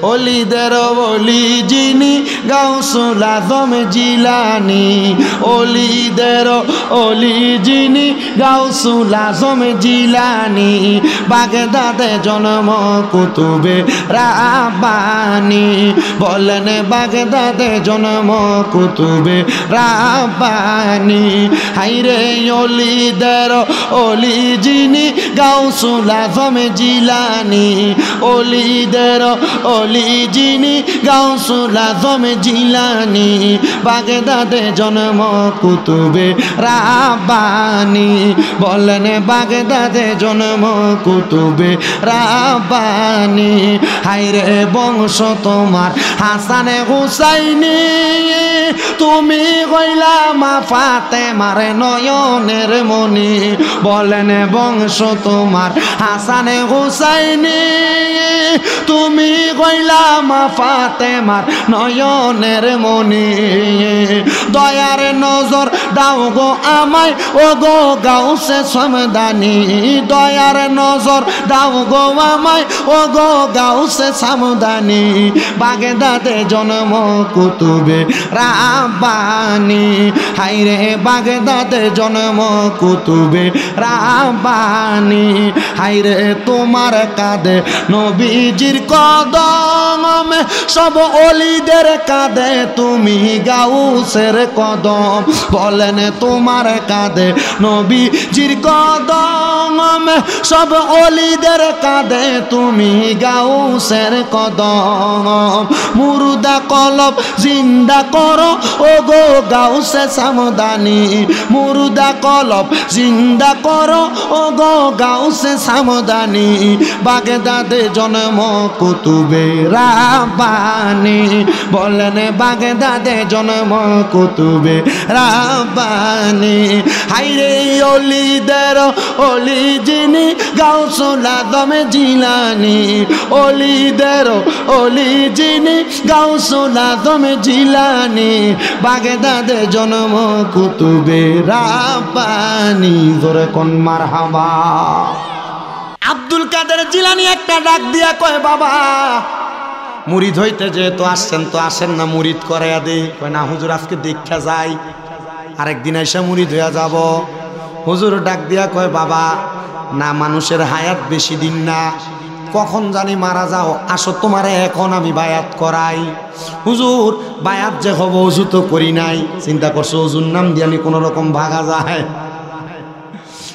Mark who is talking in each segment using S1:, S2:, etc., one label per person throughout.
S1: ওলিদের ওলি যিনি গাউসুল আজম জিলানী ওলিদের ওলি যিনি গাউসুল আজম জিলানী বাগদাদে জন্ম কুতুবে রাব্বানী বলেন বাগদাদে জন্ম কুতুবে রাব্বানী হাইরে ওলিদের ওলি যিনি গাউসুল আজম জিলানী ওলিদের ওলি যিনি গাউসুল আজম জিলানী বাগদাদে জন্ম কুতুবে রাব্বানী বলেন বাগদাদে জন্ম কুতুবে রাব্বানী হাইরে বংশ তোমার হাসানে হুসাইনি তুমি কইলা মা ফাতেমার নয়নের মনি বলেন বংশ তোমার হাসানে হুসাইনি তুমি কইলা মা ফাতেমার নয়নের মনি দয়ার নজর দাও গো আমায় ও গো গাউসে সমদানি দয়ার নজর দাও গো আমায় ও গো গাউসে সমদানি বাগদাদে জন্ম কুতুবে রাব্বানী হাইরে বাগদাদে জন্ম কুতুবে রাব্বানী হাইরে তোমার কাঁধে নবীজির কদম সব ওলিদের কাঁধে তুমি গাউসের কদম বলেন তোমার কাঁধে নবীজির কদম সব ওলিদের কাঁধে তুমি গাউসের কদম মুর্দা কলব জিন্দা করো ও গো গাউসে সামদানি মুর্দা কলব জিন্দা করো ও গো গাউসে সামদানি বাগদাদে জন্ম কুতুবে রাব্বানী বলেন বাগদাদে জন্ম কুতুবে রাব্বানী হাইরে ওলিদের ওলি যিনি গাউসুল আজম জিলানী ওলিদের ওলি যিনি গাউসুল আজম জিলানী বাগদাদে জন্ম কুতুবে রাব্বানী জোরে কোন মারহাবা আব্দুল কাদের জিলানী একটা ডাক দিয়া কয় বাবা মুরিদ হইতে যেহেতু আসছেন তো আসেন না মুরিদ করাইয়া দে কয় না হুজুর আজকে দীক্ষা যাই আরেকদিন এসে মুরিদ হইয়া যাব হুজুর ডাক দিয়া কয় বাবা না মানুষের হায়াত বেশি দিন না কখন জানি মারা যাও আসো তোমারে এখন আমি বায়াত করাই হুজুর বায়াত যে হব ওযু তো করি নাই চিন্তা করছো ওযুর নাম দিয়ে আমি কোনো রকম ভাগা যায়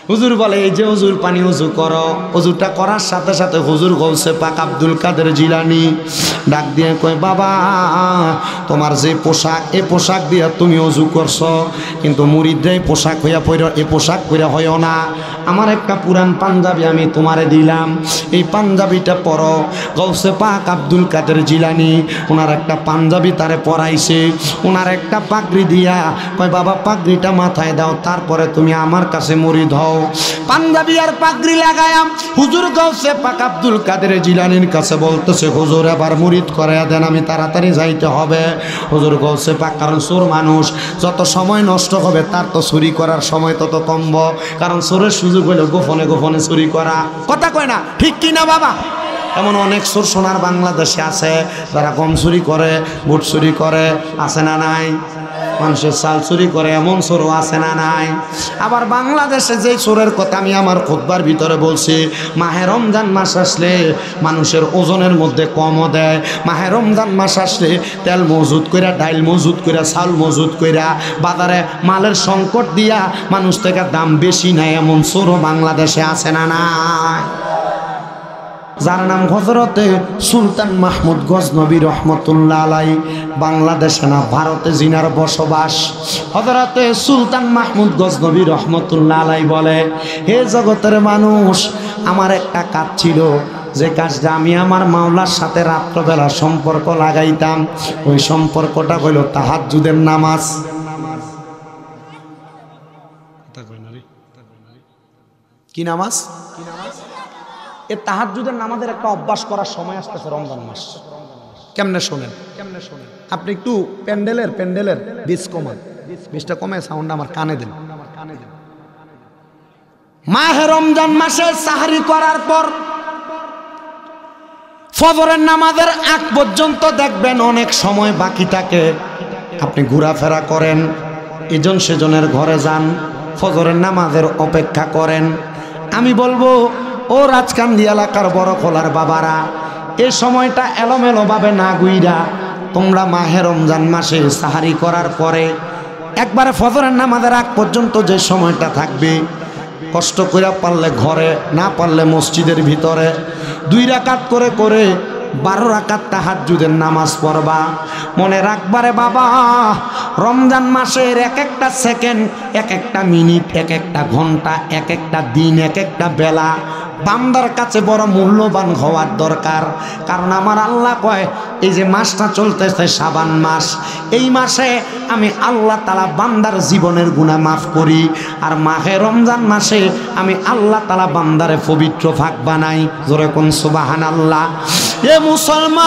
S1: হুজুর বলে এই যে হুজুর পানি ওযু করো ওযুটা করার সাথে সাথে হুজুর গৌসে পাক আব্দুল কাদের জিলানী ডাক দিয়ে কয় বাবা তোমার যে পোশাক এই পোশাক দিয়া তুমি ওযু করছো কিন্তু মুরিদরাই পোশাক হইয়া পড়ো এই পোশাক পরে হইও না আমার একটা পুরান পাঞ্জাবি আমি তোমারে দিলাম এই পাঞ্জাবিটা পরো গৌসে পাক আব্দুল কাদের জিলানী ওনার একটা পাঞ্জাবি তারে পরাইছে ওনার একটা পাগড়ি দিয়া কয় বাবা পাগড়িটা মাথায় দাও তারপরে তুমি আমার কাছে মুরিদ হও পাঞ্জাবি আর পাগড়ি লাগায়াম হুজুর গৌসে পাক আব্দুল কাদের জিলানীর কাছে বলতেছে হুজুর এবার মুরিদ করাইয়া দেন আমি তাড়াতাড়ি যাইতে হবে হুজুর গৌসে পাক কারণ চোর মানুষ যত সময় নষ্ট হবে তার তো চুরি করার সময় তত কমব কারণ চোরের সুযোগ হইল গোপনে গোপনে চুরি করা কথা কয় না ঠিক কিনা বাবা এমন অনেক চোর সোনার বাংলাদেশে আছে যারা গম চুরি করে বুট চুরি করে আছে না নাই মানুষের চাল চুরি করে এমন চোরও আছে না নাই আবার বাংলাদেশে যেই চোরের কথা আমি আমার খুতবার ভিতরে বলছি মাহে রমজান মাস আসলে মানুষের ওজনের মধ্যে কমও দেয় মাহে রমজান মাস আসলে তেল মজুদ কইরা ডাইল মজুদ কইরা চাল মজুদ কইরা বাজারে মালের সংকট দিয়া মানুষ থেকে দাম বেশি নেয় এমন চোরও বাংলাদেশে আছে না নাই যার নাম হযরতে সুলতান মাহমুদ গজনবী রহমতুল্লাহ আলাইহি বাংলাদেশে না ভারতে জিনার বসবাস হযরতে সুলতান মাহমুদ গজনবী রহমতুল্লাহ আলাইহি বলে হে জগতের মানুষ আমার একটা কাজ ছিল যে কাজটা আমি আমার মাওলার সাথে রাত্রবেলা সম্পর্ক লাগাইতাম ওই সম্পর্কটা হইল তাহাজ্জুদের নামাজ কি নামাজ এ তাহাজ্জুদের নামাজের একটা অভ্যাস করার সময় আসতেছে রমজান মাস কেমনে শোনেন আপনি একটু প্যান্ডেলের বীজ কমান বীজটা কমে সাউন্ড আমার কানে দেন মাহে রমজান মাসে সাহরি করার পর ফজরের নামাজের আগ পর্যন্ত দেখবেন অনেক সময় বাকি থাকে, আপনি ঘোরাফেরা করেন, এজন সেজনের ঘরে যান, ফজরের নামাজের অপেক্ষা করেন। আমি বলবো ও রাজকান্দি এলাকার বড় খোলার বাবারা, এই সময়টা এলোমেলোভাবে না গুইরা তোমরা মাহে রমজান মাসে সাহারি করার পরে একবারে ফজরের নামাজের আগ পর্যন্ত যে সময়টা থাকবে, কষ্ট করে পারলে ঘরে, না পারলে মসজিদের ভিতরে 2 রাকাত করে করে 12 রাকাত তাহাজ্জুদের নামাজ পড়বা। মনে রাখবারে বাবা, রমজান মাসের এক একটা সেকেন্ড, এক একটা মিনিট, এক একটা ঘন্টা, এক একটা দিন, এক একটা বেলা বান্দার কাছে বড় মূল্যবান হওয়ার দরকার। কারণ আমার আল্লাহ কয়, এই যে মাসটা চলতেছে শাবান মাস, এই মাসে আমি আল্লাহ তাআলা বান্দার জীবনের গুনাহ মাফ করি, আর মাহে রমজান মাসে আমি আল্লাহ তাআলা বান্দারে পবিত্র ভাগ বানাই। জোরে কোন সুবহানাল্লাহ। এ মুসলমান,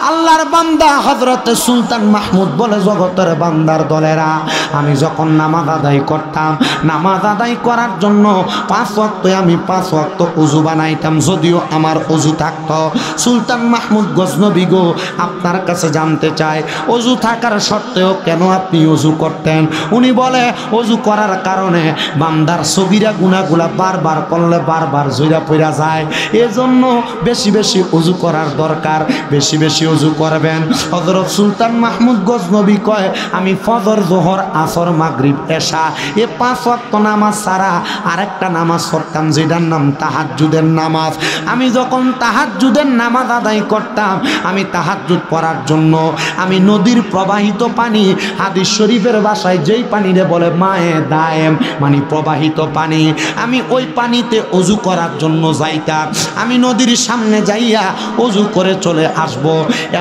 S1: আল্লাহর বান্দা হযরতে সুলতান মাহমুদ বলে, জগতের বান্দার দলেরা, আমি যখন নামাজ আদায় করতাম, নামাজ আদায় করার জন্য 5 ওয়াক্ত আমি 5 ওয়াক্ত ওযু বানাইতাম, যদিও আমার ওযু থাকতো। সুলতান মাহমুদ গজনবী গো, আপনার কাছে জানতে চাই, ওযু থাকার সত্ত্বেও কেন আপনি ওযু করতেন? উনি বলে, ওযু করার কারণে বান্দার সগীরা গুনাহগুলা বারবার করলে বারবার জইরা পইরা যায়, এজন্য বেশি বেশি ওযু করার দরকার, বেশি বেশি ওযু করবেন। হযরত সুলতান মাহমুদ গজনবী কয়, আমি ফজর, যোহর, আসর, মাগরিব, এশা এ 5 ওয়াক্ত নামাজ ছাড়া আরেকটা নামাজ পড়তাম, যেটার নাম তাহাজ্জুদের নামাজ। আমি যখন তাহাজ্জুদের নামাজ আদায় করতাম, আমি তাহাজ্জুদ পড়ার জন্য আমি নদীর প্রবাহিত পানি, হাদিস শরীফের ভাষায় যেই পানিরে বলে মায়ে দায়েম, মানে প্রবাহিত পানি, আমি ওই পানিতে ওযু করার জন্য যাইতাম। আমি নদীর সামনে যাইয়া ওযু করে চলে আসব।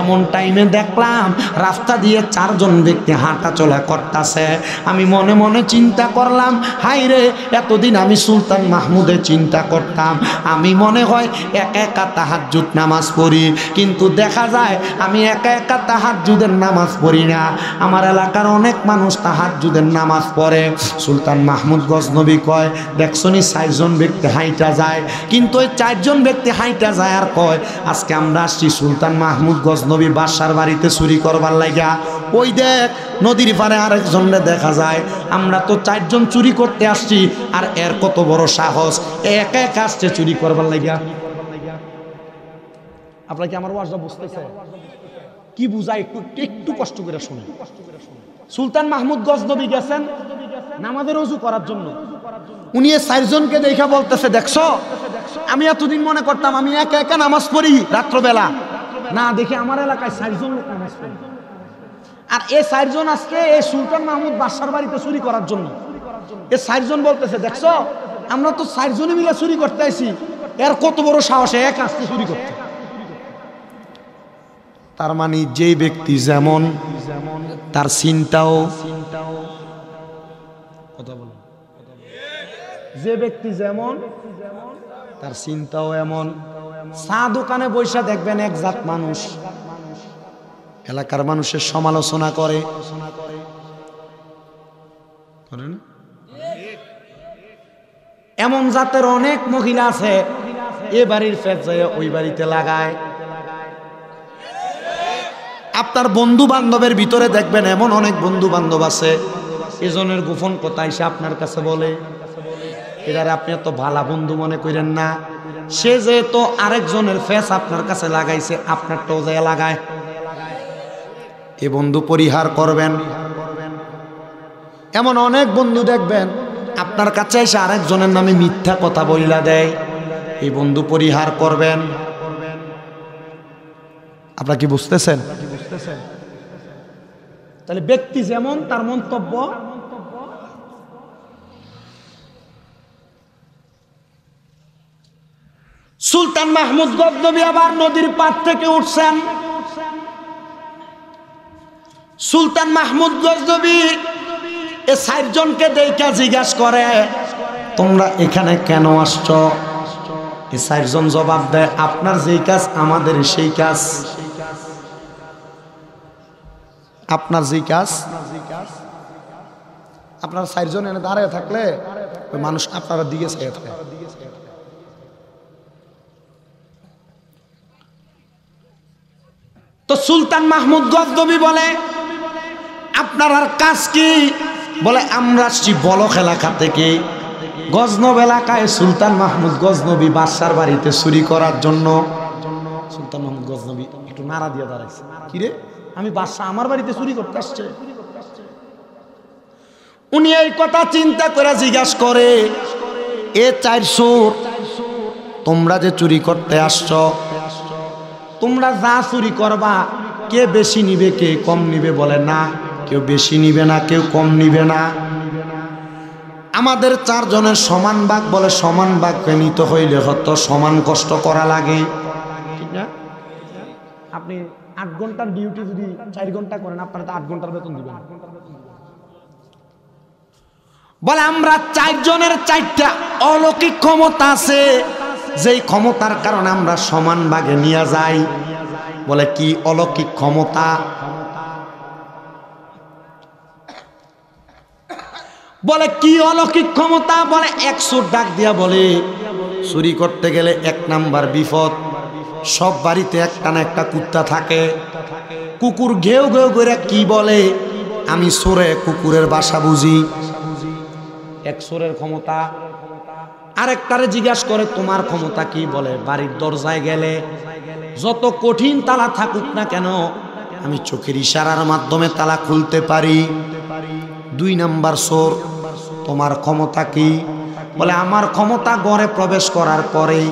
S1: এমন টাইমে দেখলাম রাস্তা দিয়ে 4 জন ব্যক্তি হাঁটা চলা করতেছে। আমি মনে মনে চিন্তা করলাম, হাই রে, এতদিন আমি সুলতান মাহমুদে চিন্তা করতাম আমি মনে হয় একা একা তাহাজ্জুদ নামাজ পড়ি, কিন্তু দেখা যায় আমি একা একা তাহাজ্জুদের নামাজ পড়ি না, আমার এলাকার অনেক মানুষ তাহাজ্জুদের নামাজ পড়ে। সুলতান মাহমুদ গজনবী কয়, দেখছনি 4 জন ব্যক্তি হাইটা যায়, কিন্তু ওই 4 জন ব্যক্তি হাইটা যায় আর কয়, আজকে আমরা আসছি সুলতান মাহমুদ গজনবী বাদশার বাড়িতে চুরি করবার লাগা। ওই দেখ নদীর পারে আরেকজনরে দেখা যায়, আমরা তো 4 জন চুরি করতে আসছি, আর এর কত বড় সাহস, একা একা আসছে চুরি করবার লাগা। আপনারা কি আমার ওয়াজটা বুঝতেছে? কি বুঝায় একটু একটু কষ্ট করে শুনুন। সুলতান মাহমুদ গজনবী গেছেন নামাজের ওযু করার জন্য, উনি 4 জনকে দেখা বলতেছে, দেখছো আমি এতদিন মনে করতাম আমি একা একা নামাজ পড়ি রাত্রবেলা, না দেখি আমার এলাকায় 4 জন লোক নামাজ পড়ে, আর এই 4 জন আজকে এই সুলতান মাহমুদ বাদশার বাড়িতে চুরি করার জন্য। এই 4 জন বলতেছে, দেখছো আমরা তো 4 জনে মিলে চুরি করতে আইছি, এর কত বড় সাহস এক আজকে চুরি করতে। তার মানে যেই ব্যক্তি যেমন তার চিন্তাও, যে ব্যক্তি যেমন তার চিন্তাও এমন। চা দোকানে বৈশা দেখবেন এক জাত মানুষ এলাকার মানুষের সমালোচনা করে, এমন জাতের অনেক মহিলা আছে, এ বাড়ির ফেট যায় ওই বাড়িতে লাগায়। আপনার বন্ধু বান্ধবের ভিতরে দেখবেন এমন অনেক বন্ধু বান্ধব আছে, এজনের গোপন কথা এসে আপনার কাছে বলে, এটারে আপনি এত ভালো বন্ধু মনে করেন না, সে যেহেতু আরেকজনের ফেস আপনার কাছে লাগাইছে, আপনারটাও যায় লাগায়। এ বন্ধু পরিহার করবেন। এমন অনেক বন্ধু দেখবেন আপনার কাছে এসে আরেকজনের নামে মিথ্যা কথা বইলা দেয়, এই বন্ধু পরিহার করবেন। আপনারা কি বুঝতেছেন? তাহলে ব্যক্তি যেমন তার মন্তব্য। সুলতান মাহমুদ গজনবী আবার নদীর পাড় থেকে উঠছেন। সুলতান মাহমুদ গজনবী এ 4 জনকে দেখা জিজ্ঞাসা করে, তোমরা এখানে কেন আসছো? এই 4 জন জবাব দেয়, আপনার যেই কাজ আমাদের সেই কাজ। আপনার যেই কাজ, আপনার 4 জন এনে দাঁড়িয়ে থাকলে ওই মানুষ আপনার দিকে চাইয়ে থাকে। তো সুলতান মাহমুদ গজনবী বলে আপনার আর কাজ কি? বলে আমরা আসছি বলখ এলাকা থেকে। গজনব এলাকায় সুলতান মাহমুদ গজনবী বাদশার বাড়িতে চুরি করার জন্য। সুলতান মাহমুদ গজনবী একটু নাড়া দিয়ে দাঁড়াইছে, কিরে আমি বাদশা আমার বাড়িতে চুরি করতে আসছে? উনি এই কথা চিন্তা করে জিজ্ঞাসা করে, এ 4 চোর, তোমরা যে চুরি করতে আসছ, তোমরা যা চুরি করবা কে বেশি নিবে কে কম নিবে? বলে না, কেউ বেশি নিবে না, কেউ কম নিবে না, আমাদের 4 জনের সমান ভাগ। বলে সমান ভাগ নিতে হইলে হয়তো সমান কষ্ট করা লাগে, ঠিক না? আপনি 8 ঘন্টার ডিউটি যদি 4 ঘন্টা করেন, আপনারা তো 8 ঘন্টার বেতন দিবেন। বলে আমরা 4 জনের 4টা অলৌকিক ক্ষমতা আছে, যেই ক্ষমতার কারণে আমরা সমান ভাগে নিয়ে যাই। বলে কি অলৌকিক ক্ষমতা? বলে কি অলৌকিক ক্ষমতা? বলে 100 ডাক দিয়া বলে চুরি করতে গেলে 1 নাম্বার বিপদ, সব বাড়িতে একটা না একটা কুত্তা থাকে। কুকুর ঘেউ ঘেউ করে কি বলে, আমি চোরে কুকুরের বাসা বুঝি। 1 চোরের ক্ষমতা। আরেকটারে জিজ্ঞাসা করে তোমার ক্ষমতা কি? বলে বাড়ির দরজায় গেলে যত কঠিন তালা থাকুক না কেন, আমি চোখের ইশারার মাধ্যমে তালা খুলতে পারি। 2 নাম্বার চোর, তোমার ক্ষমতা কি? বলে আমার ক্ষমতা ঘরে প্রবেশ করার পরে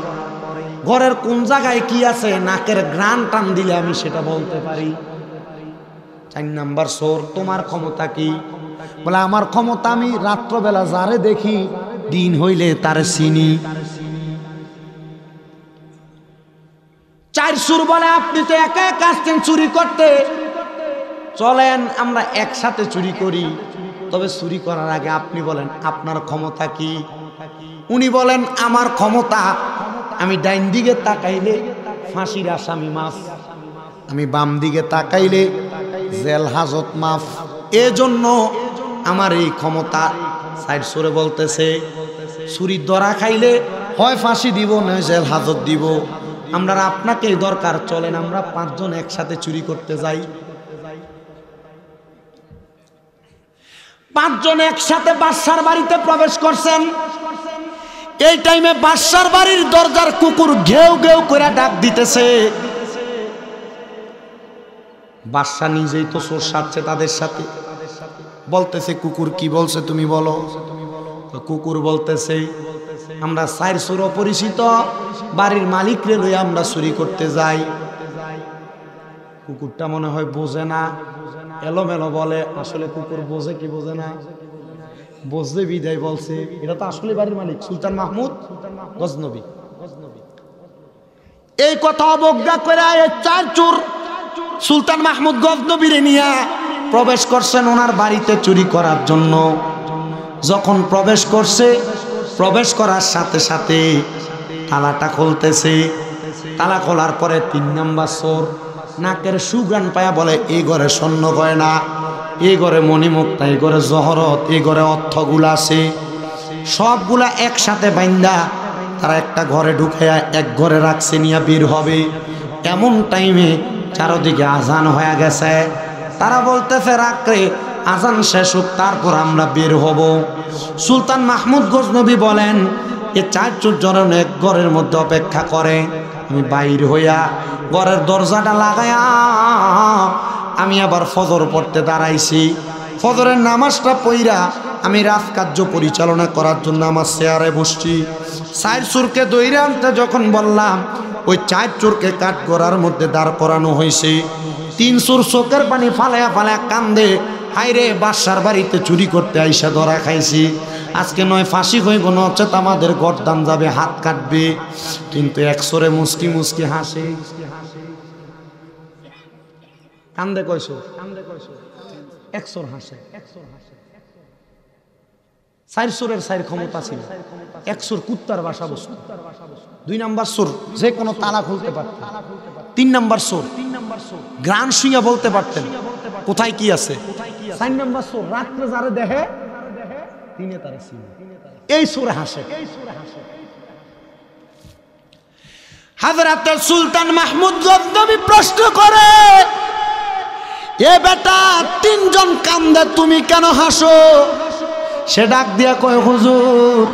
S1: ঘরের কোন জায়গায় কি আছে নাকের ঘ্রাণ টান দিলে আমি সেটা বলতে পারি। 4 নাম্বার চোর, তোমার ক্ষমতা কি? বলে আমার ক্ষমতা আমি রাত্রবেলা যারে দেখি দিন হইলে তারে চিনি। 4 চোর বলে আপনি তো একা একা আসছেন চুরি করতে, চলেন আমরা একসাথে চুরি করি। তবে চুরি করার আগে আপনি বলেন আপনার ক্ষমতা কি? উনি বলেন আমার ক্ষমতা, আমি ডাইন দিকে তাকাইলে ফাঁসির আসামি মাফ, আমি বাম দিকে তাকাইলে জেল হাজত মাফ, এজন্য আমার এই ক্ষমতা। 4 চোরে বলতেছে চুরি ধরা খাইলে হয় ফাঁসি দিব নয় জেল হাজত দিব, আমরা আপনাকে দরকার, চলেন আমরা 5 জন একসাথে চুরি করতে যাই। 5 জন একসাথে বাদশার বাড়িতে প্রবেশ করছেন। এই টাইমে বাদশার বাড়ির দরজার কুকুর ঘেউ ঘেউ করে ডাক দিতেছে। বাদশা নিজেই তো চোর সাজছে তাদের সাথে, বলতেছে কুকুর কি বলছে তুমি বলো। কুকুর বলতেছে আমরা 4 চোর অপরিচিত বাড়ির মালিক রে লই আমরা চুরি করতে যাই। কুকুরটা মনে হয় বোঝে না, এলোমেলো বলে। আসলে কুকুর বোঝে কি বোঝে না? বোঝে বিদায় বলছে এটা তো আসলে বাড়ির মালিক সুলতান মাহমুদ গজনবী। এই কথা অবজ্ঞা করে 4 চোর সুলতান মাহমুদ গজনবীরে নিয়ে প্রবেশ করছেন ওনার বাড়িতে চুরি করার জন্য। যখন প্রবেশ করছে, প্রবেশ করার সাথে সাথে তালাটা খুলতেছে। তালা খোলার পরে 3 নাম্বার চোর নাকের সুগান পায়া বলে এই ঘরে স্বর্ণ গয়না, এই ঘরে মণিমুক্তা, এই ঘরে জহরত, এই ঘরে অর্থগুলা আছে, সবগুলা একসাথে বাইন্দা তারা একটা ঘরে ঢুকাইয়া এক ঘরে রাখছে, নিয়ে বের হবে। এমন টাইমে চারদিকে আজান হয়ে গেছে। তারা বলতেছে রাত্রে আজান শেষ হোক তারপর আমরা বের হব। সুলতান মাহমুদ গজনবী বলেন এ 4 চোর জন এক ঘরের মধ্যে অপেক্ষা করে, আমি বাইর হইয়া ঘরের দরজাটা লাগাইয়া আমি আবার ফজর পড়তে দাঁড়াইছি। ফজরের নামাজটা পইরা আমি রাজকার্য পরিচালনা করার জন্য আমার চেয়ারে বসছি। 4 চোরকে দইরে আনতে যখন বললাম, ওই 4 চোরকে কাঠগড়ার মধ্যে দাঁড় করানো হয়েছে। 3 চোর চোখের পানি ফালায়া ফালায়া কান্দে, হাইরে বাদশার বাড়িতে চুরি করতে আইসা ধরা খাইছি, আজকে নয় ফাঁসি হইব নচেত আমাদের গর্দান যাবে, হাত কাটবে। কিন্তু 1 চোরে মুস্কি মুস্কি হাসে। কান্দে কইছো, 1 চোর হাসে। 4 চোরের 4 ক্ষমতা ছিল। 1 চোর কুত্তার বাসা বস্তু, 2 নাম্বার চোর যে কোনো তালা খুলতে পারতেন, 3 নাম্বার চোর গ্রান শুইয়া বলতে পারতেন কোথায় কি আছে, 4 নাম্বার চোর রাত্রে যারে দেখে দিনে তারে চিনে। এই চোরে হাসে। হযরত সুলতান মাহমুদ গজনবী প্রশ্ন করে, এ বেটা তিনজন কান্দে তুমি কেন হাসো? সে ডাক দিয়া কয়, হুজুর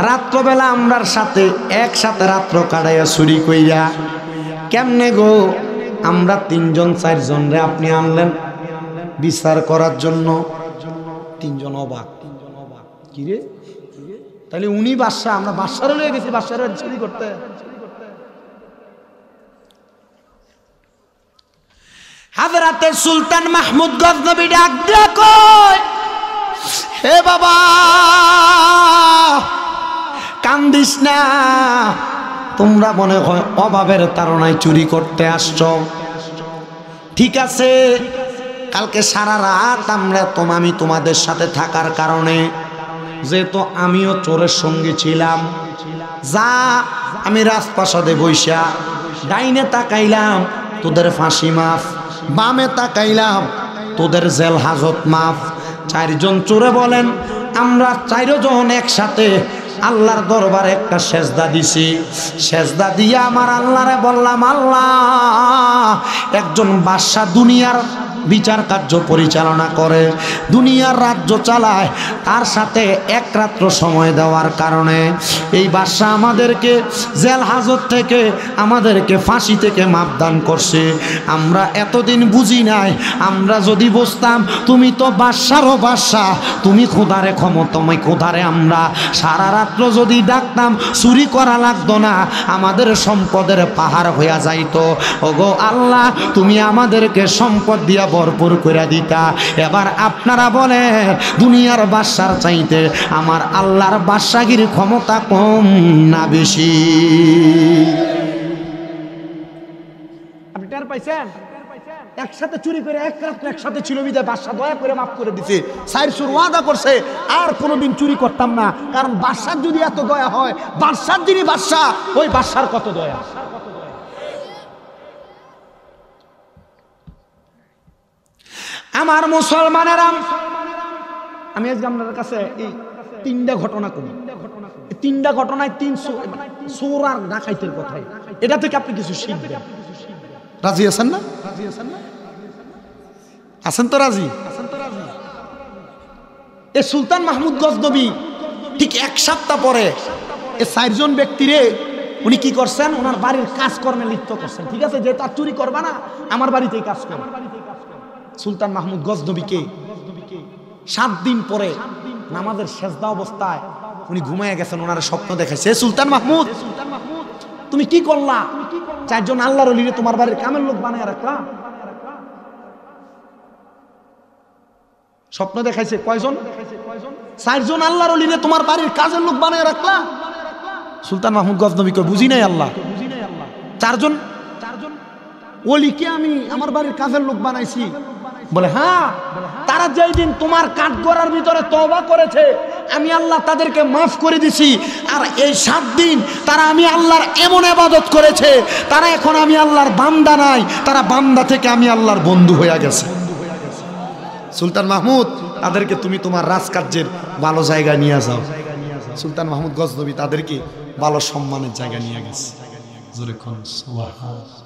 S1: রাত্রবেলা আমরার সাথে একসাথে রাত্র কাটাইয়া চুরি কইরা। কেমনে গো? আমরা তিনজন চারজন রে আপনি আনলেন বিচার করার জন্য। তিনজন অবাক, কি রে তাহলে উনি বাদশা, আমরা বাদশারও লয়ে গেছি বাদশার চুরি করতে। হযরত সুলতান মাহমুদ গজনবী ডাক দিয়া কয়, হে বাবা কান্দিস না, তোমরা মনে হয় অভাবের তাড়নায় চুরি করতে আসছো। ঠিক আছে, কালকে সারা রাত আমি তোমাদের সাথে থাকার কারণে, যেহেতু আমিও চোরের সঙ্গে ছিলাম, যা আমি রাজপ্রাসাদে বইসা ডাইনে তাকাইলাম তোদের ফাঁসি মাফ, বামে তাকাইলাম তোদের জেল হাজত মাফ। চারজন চোরে বলেন, আমরা চারজন একসাথে আল্লাহর দরবারে একটা সেজদা দিছি। সেজদা দিয়ে আমার আল্লাহরে বললাম, আল্লাহ একজন বাদশা দুনিয়ার বিচার কার্য পরিচালনা করে, দুনিয়ার রাজ্য চালায়, তার সাথে এক রাত্র সময় দেওয়ার কারণে এই বাদশা আমাদেরকে জেল হাজত থেকে, আমাদেরকে ফাঁসি থেকে মাপদান করছে। আমরা এতদিন বুঝি নাই, আমরা যদি বুঝতাম তুমি তো বাদশারও বাদশা, তুমি খোদারে ক্ষমতাময় খোদারে আমরা সারা রাত্র যদি ডাকতাম চুরি করা লাগতো না, আমাদের সম্পদের পাহাড় হইয়া যাইতো। ওগো আল্লাহ তুমি আমাদেরকে সম্পদ দিয়া ভরপুর করে দিতা। এবার আপনারা বলে দুনিয়ার বাদশার চাইতে আমার আল্লাহর বাদশাগির ক্ষমতা কম না বেশি? আপনি টের পাইছেন? একসাথে চুরি করে এক রাত্রে একসাথে ছিল বিদায় বাদশা দয়া করে মাফ করে দিছে। সাইর সুর ওয়াদা করছে আর কোনোদিন চুরি করতাম না, কারণ বাদশার যদি এত দয়া হয়, বাদশার যিনি বাদশা ওই বাদশার কত দয়া। আমার মুসলমানেরা, আমি আজকে আপনাদের কাছে এই তিনটা ঘটনা করি। তিনটা ঘটনায় তিন চোর আর ডাকাইতের কথাই, এটা থেকে আপনি কিছু শিখবেন। রাজি আছেন না? আছেন তো রাজি? এ সুলতান মাহমুদ গজনবী ঠিক এক সপ্তাহ পরে এ চারজন ব্যক্তিরে উনি কি করছেন, ওনার বাড়ির কাজকর্মে লিপ্ত করছেন। ঠিক আছে, যে তার চুরি করবা না, আমার বাড়িতেই কাজ করবে। সুলতান মাহমুদ গজনবীকে 7 দিন পরে নামাজের সেজদা অবস্থায় উনি ঘুমাইয়া গেছেন, ওনার স্বপ্ন দেখাইছে, সুলতান মাহমুদ তুমি কি করলা? চারজন আল্লাহর ওলিরে তোমার বাড়ির কামের লোক বানায় রাখলা। স্বপ্ন দেখাইছে কয়জন? 4 জন আল্লাহর ওলিরে তোমার বাড়ির কাজের লোক বানায় রাখলা। সুলতান মাহমুদ গজনবী কই, বুঝি নাই আল্লাহ, 4 জন ওলিকে আমি আমার বাড়ির কাজের লোক বানাইছি? বলে হ্যাঁ, তারা যেই দিন তোমার কাঠগড়ার ভিতরে তওবা করেছে আমি আল্লাহ তাদেরকে মাফ করে দিছি। আর এই 7 দিন তারা আমি আল্লাহর এমন ইবাদত করেছে, তারা এখন আমি আল্লাহর বান্দা নাই, তারা বান্দা থেকে আমি আল্লাহর বন্ধু হয়ে গেছে। সুলতান মাহমুদ তাদেরকে তুমি তোমার রাজকার্যের ভালো জায়গায় নিয়ে যাও। সুলতান মাহমুদ গজনবী তাদেরকে ভালো সম্মানের জায়গায় নিয়ে গেছে। জোরে কোন সুবহানাল্লাহ।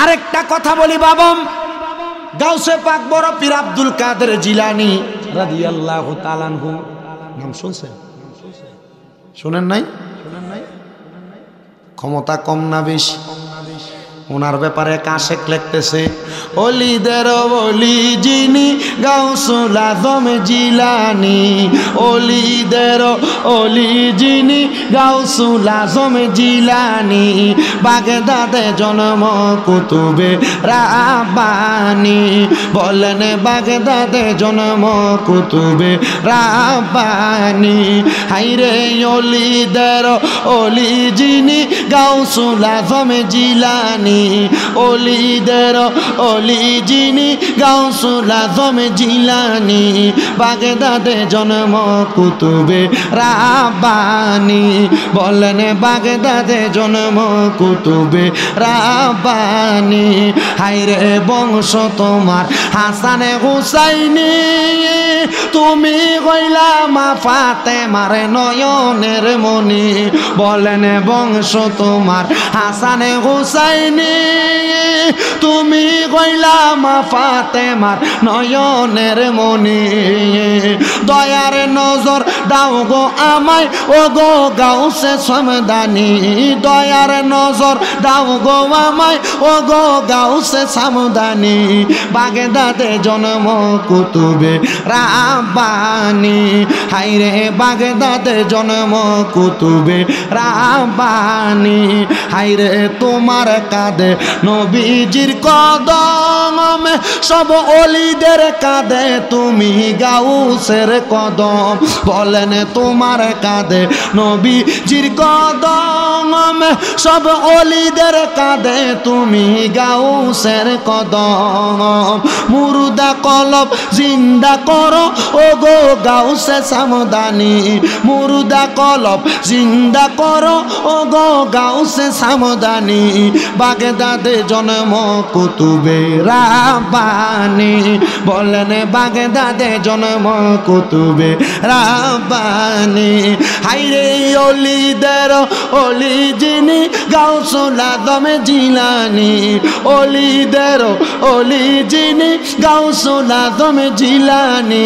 S1: আরেকটা কথা বলি বাবম, গাউসে পাক বড় পীর আব্দুল কাদের জিলানী রাদিয়াল্লাহু তাআলা আনহু, নাম শুনছেন? শুনেন নাই? ক্ষমতা কম না বেশি? ওনার ব্যাপারে কাশেক লিখতেছে, ওলিদের ওলি যিনি গাউসুল আজম জিলানী, ওলিদের ওলি যিনি গাউসুল আজম জিলানী, বাগদাদে জন্ম কুতুবে রাব্বানী। বলেন বাগদাদে জন্ম কুতুবে রাব্বানী। হাইরে ওলিদের ওলি যিনি গাউসুল আজম জিলানী, ওলিদের ওলি যিনি গাউসুল আজম জিলানি বাগদাদে জন্ম কুতুবে রাব্বানি বলেন বাগদাদে জন্ম কুতুবে রাব্বানি হায়রে বংশ তোমার হাসান হুসাইনি তুমি কইলা মা ফাতেমার নয়নের মনি বলেন বংশ তোমার হাসান হুসাইনি তুমি কইলা মা ফাতেমার নয়নের মনি দয়ার নজর দাও গো আমায় ও গো গাউসে সমদানি দয়ার নজর দাও গো আমায় ও গো গাউসে সমদানি বাগদাদে জন্ম কুতুবে রাব্বানি হায়রে বাগদাদে জন্ম কুতুবে রাব্বানি হায়রে তোমার কাঁধে নবীজির কদম সব ওলিদের কাঁধে তুমি গাউসের কদম বলেন তোমার কাঁধে নবীজির কদম সব ওলিদের কাঁধে তুমি গাউসের কদম মুর্দা কলব জিন্দা করো ও গো গাউসে সামদানি মুর্দা কলব জিন্দা করো ও গো গাউসে সামদানি বাগদাদে জন্ম কুতুবে রাব্বানি বলেন বাগদাদে জন্ম কুতুবে রাব্বানি হায়রে ওলিদের ওলি যিনি গাউসুল আজম জিলানি ওলিদের ওলি যিনি গাউসুল আজম জিলানি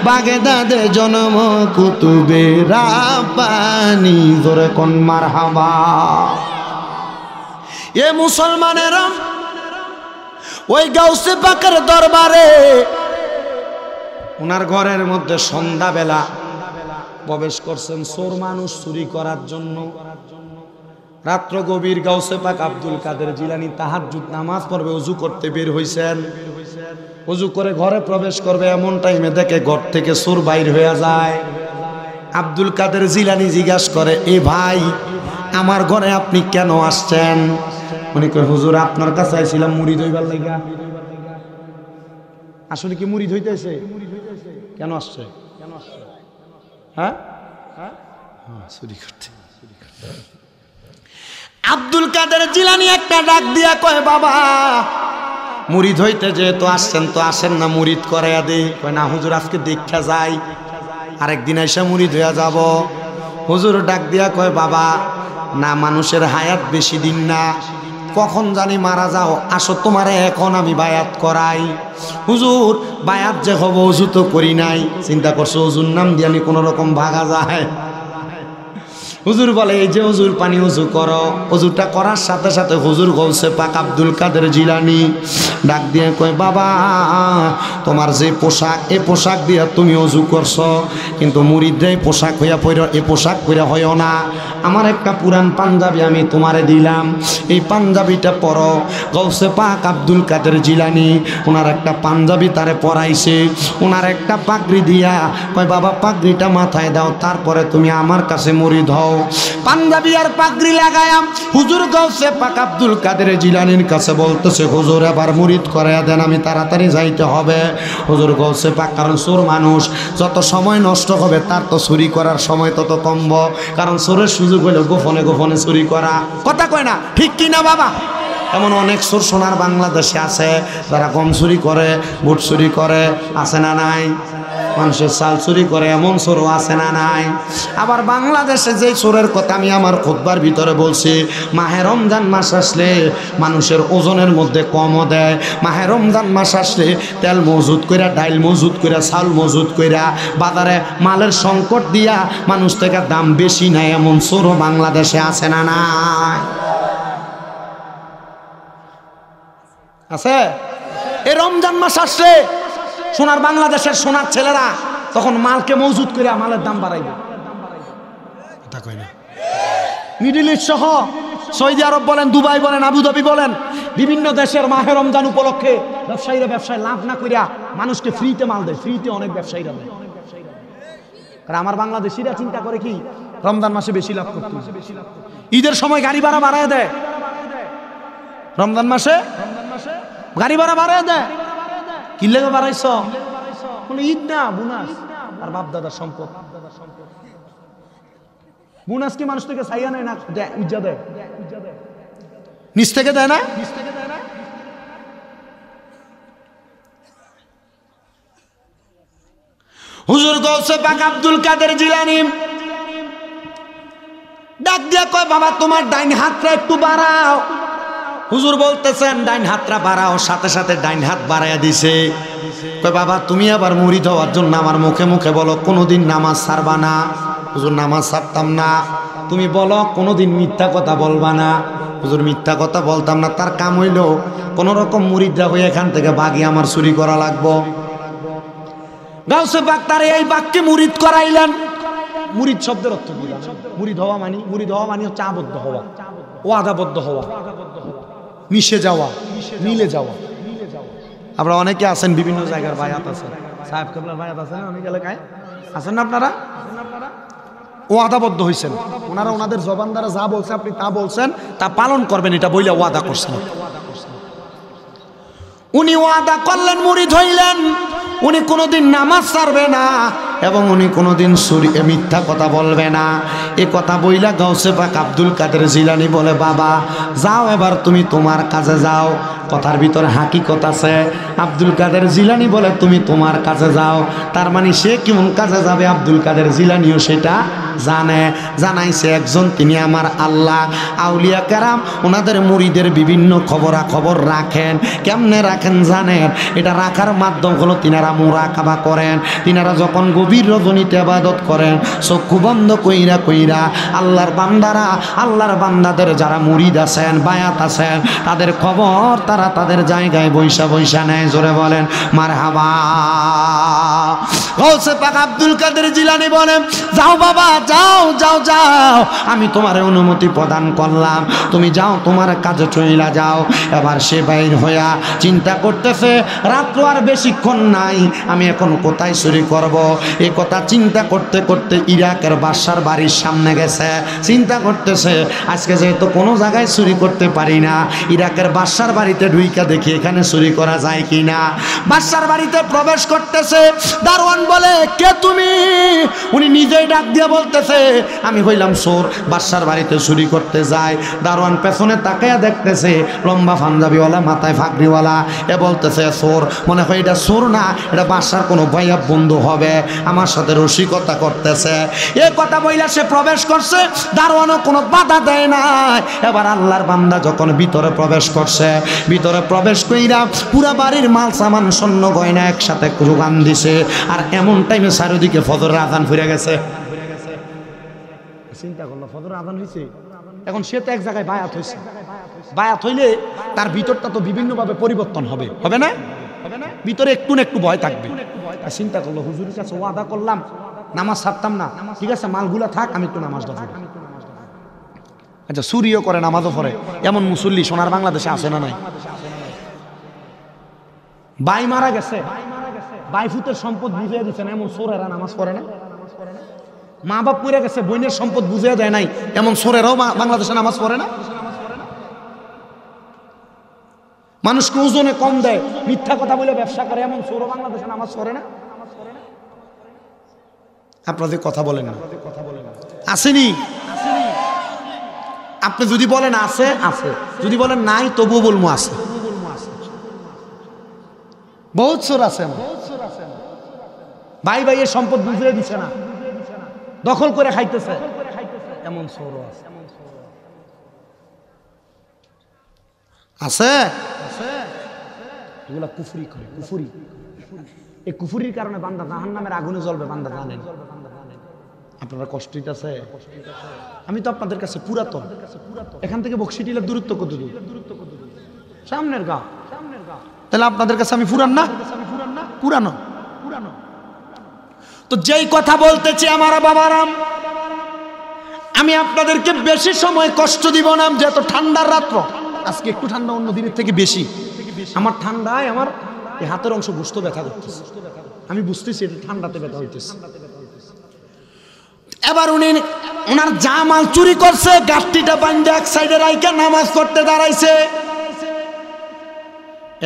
S1: বাগদাদে জন্ম কুতুবে রাব্বানি জোরে কোন মারহাবা এ মুসলমানেরা ওই গাউসে পাকের দরবারে ওনার ঘরের মধ্যে সন্ধ্যাবেলা প্রবেশ করছেন চোর মানুষ চুরি করার জন্য রাত্র গভীর গাউসে পাক আব্দুল কাদের জিলানী তাহাজ্জুদ নামাজ পড়বে ওযু করতে বের হইছেন ওযু করে ঘরে প্রবেশ করবে এমন টাইমে দেখে ঘর থেকে চোর বাইর হয়ে যায় আব্দুল কাদের জিলানী জিজ্ঞাসা করে এ ভাই আমার ঘরে আপনি কেন আসছেন উনি কয় হুজুর আপনার কাছে আইছিলাম মুরিদ হইবার লাগা আসলে কি মুরিদ হইতেছে কেন আসছে হ্যাঁ চুরি করতে আব্দুল কাদের জিলানী একটা ডাক দিয়া কয় বাবা মুরিদ হইতে যেহেতু আসছেন তো আসেন না মুরিদ করাইয়া দে কয় না হুজুর আজকে দীক্ষা যাই আরেকদিন এসে মুরিদ হইয়া যাব হুজুর ডাক দিয়া কয় বাবা না মানুষের হায়াত বেশি দিন না কখন জানি মারা যাও আসো তোমারে এখন আমি বায়াত করাই হুজুর বায়াত যে হব ওযু তো করি নাই চিন্তা করছো ওযুর নাম দিয়ে আমি কোনো রকম ভাগা যায় হুজুর বলে এই যে হুজুর পানি ওযু করো ওযুটা করার সাথে সাথে হুজুর গাউসে পাক আব্দুল কাদের জিলানী ডাক দিয়ে কয় বাবা তোমার যে পোশাক এই পোশাক দিয়া তুমি ওযু করছো কিন্তু মুরিদরাই পোশাক হইয়া পড়ো এই পোশাক পরে হইও না আমার একটা পুরান পাঞ্জাবি আমি তোমারে দিলাম এই পাঞ্জাবিটা পরো গাউসে পাক আব্দুল কাদের জিলানী ওনার একটা পাঞ্জাবি তারে পরাইছে ওনার একটা পাগড়ি দিয়া কয় বাবা পাগড়িটা মাথায় দাও তারপরে তুমি আমার কাছে মুরিদ হও পাঞ্জাবি আর পাগড়ি লাগায়াম হুজুর গাউসে পাক আব্দুল কাদের জিলানীর কাছে বলতেছে হুজুর এবার মুরিদ করাইয়া দেন আমি তাড়াতাড়ি যাইতে হবে হুজুর গাউসে পাক কারণ চোর মানুষ যত সময় নষ্ট হবে তার তো চুরি করার সময় তত কমব কারণ চোরের সুযোগ হলো গোপনে গোপনে চুরি করা কথা কয় না ঠিক কি না বাবা এমন অনেক চোর সোনার বাংলাদেশে আছে যারা গম চুরি করে বুট চুরি করে আছে না নাই মানুষের চাল চুরি করে এমন চোরও আছে না নাই আবার বাংলাদেশে যেই চোরের কথা আমি আমার খুতবার ভিতরে বলছি মাহে রমজান মাস আসলে মানুষের ওজনের মধ্যে কমও দেয় মাহে রমজান মাস আসলে তেল মজুদ কইরা ডাইল মজুদ কইরা চাল মজুদ কইরা বাজারে মালের সংকট দিয়া মানুষ থেকে দাম বেশি নেয় এমন চোরও বাংলাদেশে আছে না নাই আছে এই রমজান মাস আসলে সোনার বাংলাদেশের সোনার ছেলেরা তখন মালকে মজুদ করে মালের দাম বাড়াইবে কথা কয় না মিডল ইস্ট সহ সৌদি আরব বলেন দুবাই বলেন আবুধাবি বলেন বিভিন্ন দেশের মাহে রমজান উপলক্ষে ব্যবসায়ীরা ব্যবসায় লাভ না করিয়া মানুষকে ফ্রিতে মাল দেয় ফ্রিতে অনেক ব্যবসায়ীরা দেয় কারণ আমার বাংলাদেশিরা চিন্তা করে কি রমজান মাসে বেশি লাভ করতে ঈদের সময় গাড়ি ভাড়া বাড়ায় দেয় রমজান মাসে গাড়ি ভাড়া বাড়ায় দেয়। কি লেগে বাড়াইছ? ঈদ না, বোনাস আর বাপ দাদার সম্পদ। বোনাস কি মানুষ থেকে চাইয়া নেয় না, উজ্জা দেয়, নিচ থেকে দেয় না? হুজুর গৌসে পাক আব্দুল কাদের জিলানী ডাক দিয়া কয়, বাবা তোমার ডাইন হাতটা একটু বাড়াও। হুজুর বলতেছেন ডাইন হাতটা বাড়াও, সাথে সাথে ডাইন হাত বাড়াইয়া দিছে। কয় বাবা তুমি আবার মুরিদ হওয়ার জন্য আমার মুখে মুখে বলো কোনোদিন নামাজ ছাড়বা না। হুজুর নামাজ ছাড়তাম না। তুমি বলো কোনোদিন মিথ্যা কথা বলবা না। হুজুর মিথ্যা কথা বলতাম না। তার কাম হইল কোন রকম মুরিদরা হয়ে এখান থেকে বাগি আমার চুরি করা লাগবো। গাউসে পাক তার এই বাক্যে মুরিদ করাইলেন। মুরিদ শব্দের অর্থ কি? মুরিদ হওয়া মানে হচ্ছে আবদ্ধ হওয়া, ওয়াদাবদ্ধ হওয়া, মিশে যাওয়া, মিলে যাওয়া। আপনারা অনেকে আছেন বিভিন্ন জায়গার বায়াত আছেন, সাহেব কেবলার বায়াত আছেন, অনেক এলাকায় আছেন না আপনারা? ওয়াদাবদ্ধ হয়েছেন, ওনারা ওনাদের জবান দ্বারা যা বলছে আপনি তা বলছেন, তা পালন করবেন, এটা বইলে ওয়াদা করছেন। উনি ওয়াদা করলেন, মুরিদ হইলেন। উনি কোনোদিন নামাজ ছাড়বে না এবং উনি কোনোদিন মিথ্যা কথা বলবে না। এ কথা বইলা গাউসে পাক আব্দুল কাদের জিলানী বলে, বাবা যাও এবার তুমি তোমার কাজে যাও। কথার ভিতরে হাকিকত আছে। আব্দুল কাদের জিলানী বলে তুমি তোমার কাজে যাও। তার মানে সে কেমন কাজে যাবে আব্দুল কাদের জিলানীও সেটা জানে। জানাইছে একজন, তিনি আমার আল্লাহ। আউলিয়া কেরাম ওনাদের মুরিদের বিভিন্ন খবরাখবর রাখেন। কেমনে রাখেন জানেন? এটা রাখার মাধ্যম হলো তিনারা মুরাকাবা করেন। তিনারা যখন গভীর রজনীতে ইবাদত করেন, চক্ষু বন্ধ কইরা কইরা আল্লাহর বান্দারা, আল্লাহর বান্দাদের যারা মুরিদ আছেন, বায়াত আছেন, তাদের খবর তারা তাদের জায়গায় বৈশা বৈশা নেয়। জোরে বলেন মারহাবা। গাউসে পাক আব্দুল কাদের জিলানী বলেন, যাও বাবা যাও যাও যাও, আমি তোমার অনুমতি প্রদান করলাম, তুমি যাও তোমার কাজে চইলা যাও। এবার সে বাইর হইয়া চিন্তা করতেছে, রাত্র আর বেশিক্ষণ নাই, আমি এখন কোথায় চুরি করব? এই কথা চিন্তা করতে করতে ইরাকের বাদশার বাড়ির সামনে গেছে। চিন্তা করতেছে আজকে যেহেতু কোনো জায়গায় চুরি করতে পারি না, ইরাকের বাদশার বাড়িতে ঢুইকা দেখি এখানে চুরি করা যায় কিনা। বাদশার বাড়িতে প্রবেশ করতেছে। দারোয়ান বলে, কে তুমি? উনি নিজেই ডাক দিয়ে বলতেছে, আমি হইলাম চোর, বাদশার বাড়িতে চুরি করতে যাই। দারোয়ান পেছনে তাকাইয়া দেখতেছে, লম্বা পাঞ্জাবিওয়ালা, মাথায় ফাঁকড়িওয়ালা। এ বলতেছে চোর। মনে হয় এটা চোর না, এটা বাদশার কোনো ভাইয়া বন্ধু হবে, আমার সাথে রসিকতা করতেছে। এ কথা বইলা সে প্রবেশ করছে। দারোয়ানও কোনো বাধা দেয় নাই। এবার আল্লাহর বান্দা যখন ভিতরে প্রবেশ করছে, ভিতরে প্রবেশ কইরা পুরা বাড়ির মাল সামান স্বর্ণ গয়না একসাথে যোগান দিছে। আর এমন টাইমে চারিদিকে ফজরের আযান ফিরে গেছে। চিন্তা করলো ফজরের আযান হয়েছে, এখন সে তো এক জায়গায় বায়াত হয়েছে। বায়াত হইলে তার ভিতরটা তো বিভিন্নভাবে পরিবর্তন হবে, হবে না? ভিতরে একটু না একটু ভয় থাকবে। চিন্তা করলো, হুজুরের কাছে ওয়াদা করলাম নামাজ ছাড়তাম না, ঠিক আছে মালগুলা থাক, আমি একটু নামাজটা পড়ি। আচ্ছা চুরিও করে নামাজও পড়ে, এমন মুসল্লি সোনার বাংলাদেশে আছে না নাই? বাই মারা গেছে, বাইফুতের সম্পদ বুঝিয়ে দিচ্ছে না, এমন চোরেরা নামাজ পড়ে না। মা বাপ মরে গেছে, বোনের সম্পদ বুঝিয়ে দেয় নাই, এমন চোরেরাও বাংলাদেশে নামাজ পড়ে না। মানুষকে ওজনে কম দেয়, মিথ্যা কথা বলে ব্যবসা করে, এমন চোরও বাংলাদেশে নামাজ পড়ে না। আপনাদের কথা বলেন না, আসেনি? আপনি যদি বলেন আছে আছে, যদি বলেন নাই তবুও বলবো আছে। বহুত চোর আছে, ভাই ভাইয়ের সম্পদ বুঝিয়ে দিছে না, দখল করে খাইতেছে, এমন চোরও আছে। আছে এগুলা কুফরি করে, কুফরি। এই কুফরির কারণে বান্দা জাহান্নামের আগুনে জ্বলবে, বান্দা জানেন। আপনারা কষ্ট হইতাছে? আমি তো আপনাদের কাছে পুরাতন, এখান থেকে বক্সিটিলের দূরত্ব কত দূর? সামনের গাঁও। তাহলে আপনাদের কাছে আমি পুরান না? পুরানো। তো যেই কথা বলতেছি আমার বাবারাম, আমি আপনাদেরকে বেশি সময় কষ্ট দিব না, যেহেতু ঠান্ডার রাত্র। আজকে একটু ঠান্ডা অন্য দিনের থেকে বেশি। আমার ঠান্ডায় আমার এই হাতের অংশ বুঝতে ব্যথা করতেছে, আমি বুঝতেছি এটা ঠান্ডাতে ব্যথা হইতেছে। এবার উনি ওনার জামাল চুরি করছে, গাছটিটা বান্ধে এক সাইডে রাইখা নামাজ পড়তে দাঁড়াইছে।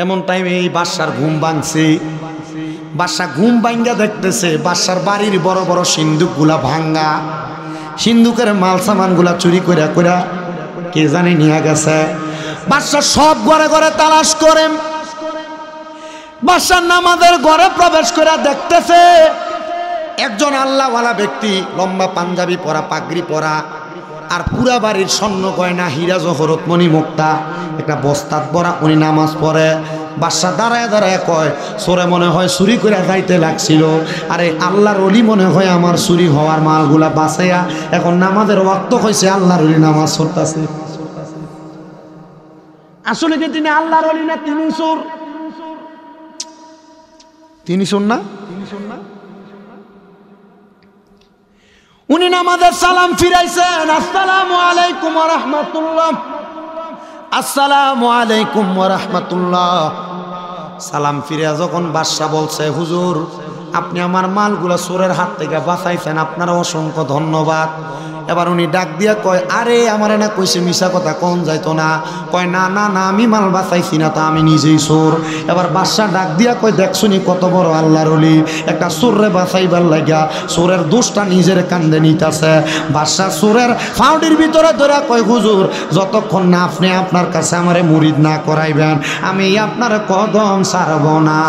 S1: এমন টাইমে এই বাদশার ঘুম ভাঙছে। বাদশা ঘুম ভাঙ্গা দেখতেছে বাদশার বাড়ির বড় বড় সিন্দুকগুলা ভাঙ্গা, সিন্দুকের মাল সামানগুলা চুরি করে করে কে জানি নিয়ে গেছে। বাদশা সব ঘরে ঘরে তালাশ করে বাদশার নামাজের ঘরে প্রবেশ করে দেখতেছে একজন আল্লাহওয়ালা ব্যক্তি, লম্বা পাঞ্জাবি পরা, পাগড়ি পরা, আর পুরা বাড়ির স্বর্ণ গয়না হীরা জহরত মণি মুক্তা একটা বস্তাত ভরা উনি নামাজ পড়ে। বাদশা দাঁড়ায় দাঁড়ায় কয়, চোরে মনে হয় চুরি করে যাইতে লাগছিল, আরে আল্লাহর ওলি মনে হয় আমার চুরি হওয়ার মালগুলা বাঁচাইয়া এখন নামাজের ওয়াক্ত হয়েছে, আল্লাহর ওলি নামাজ পড়তেছে। আসলে কি তিনি আল্লাহর ওলি না তিনি চোর? তিনি চোর না? উনি নামাজের সালাম ফিরাইছেন, আসসালামু আলাইকুম ওয়া রাহমাতুল্লাহ, আসসালামু আলাইকুম ওয়া রাহমাতুল্লাহ। সালাম ফিরে যখন বাদশা বলছে, হুজুর আপনি আমার মালগুলা চোরের হাত থেকে বাঁচাইছেন, আপনার অসংখ্য ধন্যবাদ। এবার উনি ডাক দিয়া কয়, আরে আমার না কইছে মিশা কথা কোন যাইতো না। কয় না না না, আমি মাল বাঁচাইছি না, তা আমি নিজেই চোর। এবার বাদশা ডাক দিয়া কয়, দেখছুনি কত বড় আল্লাহর ওলি, একটা চোররে বাঁচাইবার লাগিয়া চোরের দোষটা নিজের কান্দে নিতেছে। বাদশা চোরের ফাউডির ভিতরে ধরে কয়, হুজুর যতক্ষণ না আপনি আপনার কাছে আমারে মুরিদ না করাইবেন আমি আপনার কদম ছাড়ব না।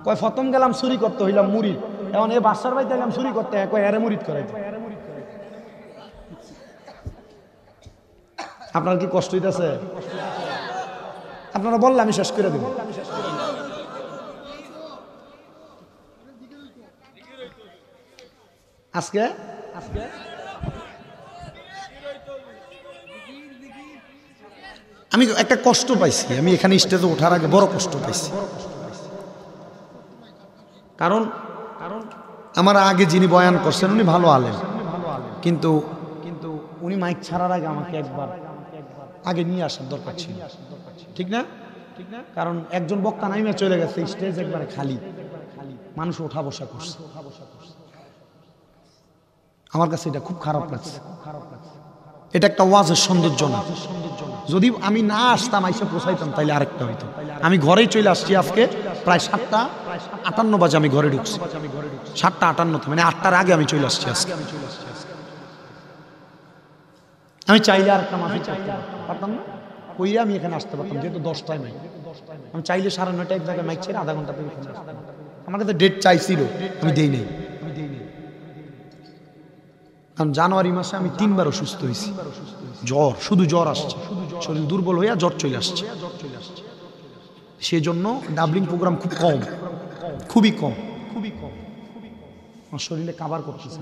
S1: কয় প্রথম গেলাম চুরি করতে, হইলাম মুরিদ, এখন এই বাদশার বাড়িতে গেলাম চুরি করতে, কয় এরে মুরিদ করাইতে। আপনার কি কষ্ট হইতেছে? আপনারা বললে আমি শেষ করে দেব। আজকে আমি একটা কষ্ট পাইছি, আমি এখানে স্টেজে ওঠার আগে বড় কষ্ট পাইছি। কারণ আমার আগে যিনি বয়ান করছেন উনি ভালো আলেম, কিন্তু উনি মাইক ছাড়ার আগে আমাকে একবার আগে নিয়ে আসার দরকার ছিল, ঠিক না? কারণ একজন বক্তা নাইমে চলে গেছে, স্টেজ একবারে খালি, মানুষ ওঠা বসা করছে। আমার কাছে এটা খুব খারাপ লাগছে। এটা একটা ওয়াজের সৌন্দর্য না। যদি আমি না আসতাম, আইসা পৌঁছাইতাম, তাইলে আরেকটা হইতো। আমি ঘরেই চলে আসছি, আজকে প্রায় 7:58 বাজে আমি ঘরে ঢুকছি, 7:58, মানে 8টার আগে আমি চলে আসছি আজকে। আমি চাইলে আরেকটা মাফি চাইতে পারতাম না, কইরা আমি এখানে আসতে পারতাম, যেহেতু 10টায় মাইক। আমি চাইলে 9:30 এক জায়গায় মাইক ছেড়ে আধা ঘন্টা থেকে এখানে আসতাম। আমার কাছে ডেট চাইছিল, আমি দেই নাই। কারণ জানুয়ারি মাসে আমি 3বার অসুস্থ হয়েছি, জ্বর, শুধু জ্বর আসছে, শরীর দুর্বল হইয়া জ্বর চলে আসছে। সেজন্য ডাবলিং প্রোগ্রাম খুব কম, খুবই কম, আমার শরীরে কাভার করতেছে।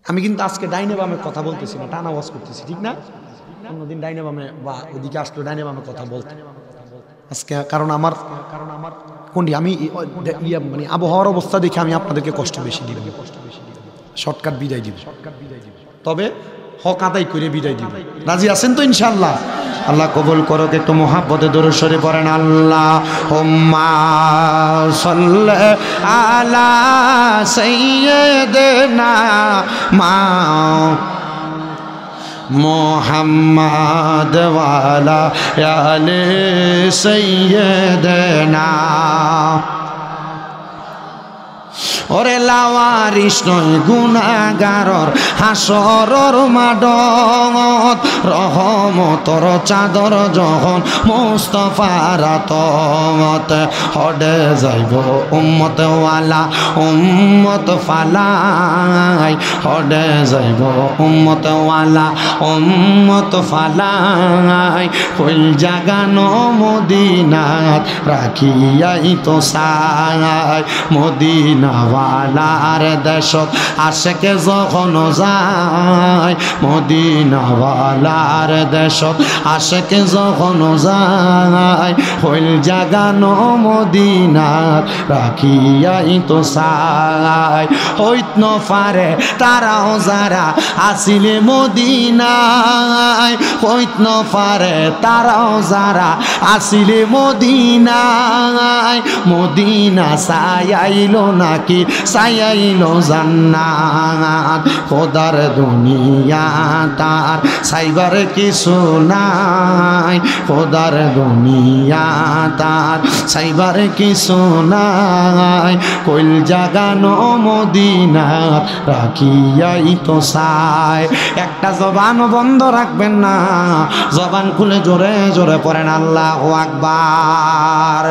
S1: আমি কিন্তু আজকে ডাইনে বামে কথা বলতেছি না, টানা ওয়াজ করতেছি, ঠিক না? অন্যদিন ডাইনে বামে বা ওদিকে আসলে ডাইনে বামে কথা বলতে আজকে, কারণ আমার কোনটি আমি মানে আবহাওয়ার অবস্থা দেখে আমি আপনাদেরকে কষ্ট বেশি দিব, শর্টকাট বিদায় দিব, তবে হক আদায় করে বিদায় দিব। রাজি আছেন তো ইনশাআল্লাহ? আল্লাহ কবুল করুক। একটু মুহাব্বতে দরুদ শরীফ পড়েন। আল্লাহুম্মা সাল্লি আলা সাইয়্যিদিনা মুহাম্মাদ ওয়া আলা আলি সাইয়্যিদিনা। ওরে লাওয়ারিস নয় গুনাহগারর হাসরর মাডত, রহমতর চাদর যখন মুস্তাফার আতমত, হডে যাইব উম্মত ওয়ালা উম্মত ফালাই, হডে যাইব উম্মত ওয়ালা উম্মত ফালাই, কইল জাগানো মদিনাত রাখিয়াই তো সাই, মদিনা ওয়ালার দেশত আশেকে যখন যায়, মদিনা ওয়ালার দেশত আশেকে যখন যায়, হইল জাগানো মদিনাত রাখিয়াই তো চাই, হইত ন পারে তারাও যারা আসিলে মদিনায়, হইত ন পারে তারাও যারা আসিলে মদিনায়, মদিনা সায়াইলো নাকি সায়াইলো জান্নাত খোদার দুনিয়া তার সাইবার কিছু নাই খোদার দুনিয়া তার সাইবার কিছু নাই কইল জাগানো মদিনা রাখিয়াই তো চাই একটা জবান বন্ধ রাখবেন না জবান খুলে জোরে জোরে পড়েন আল্লাহু আকবার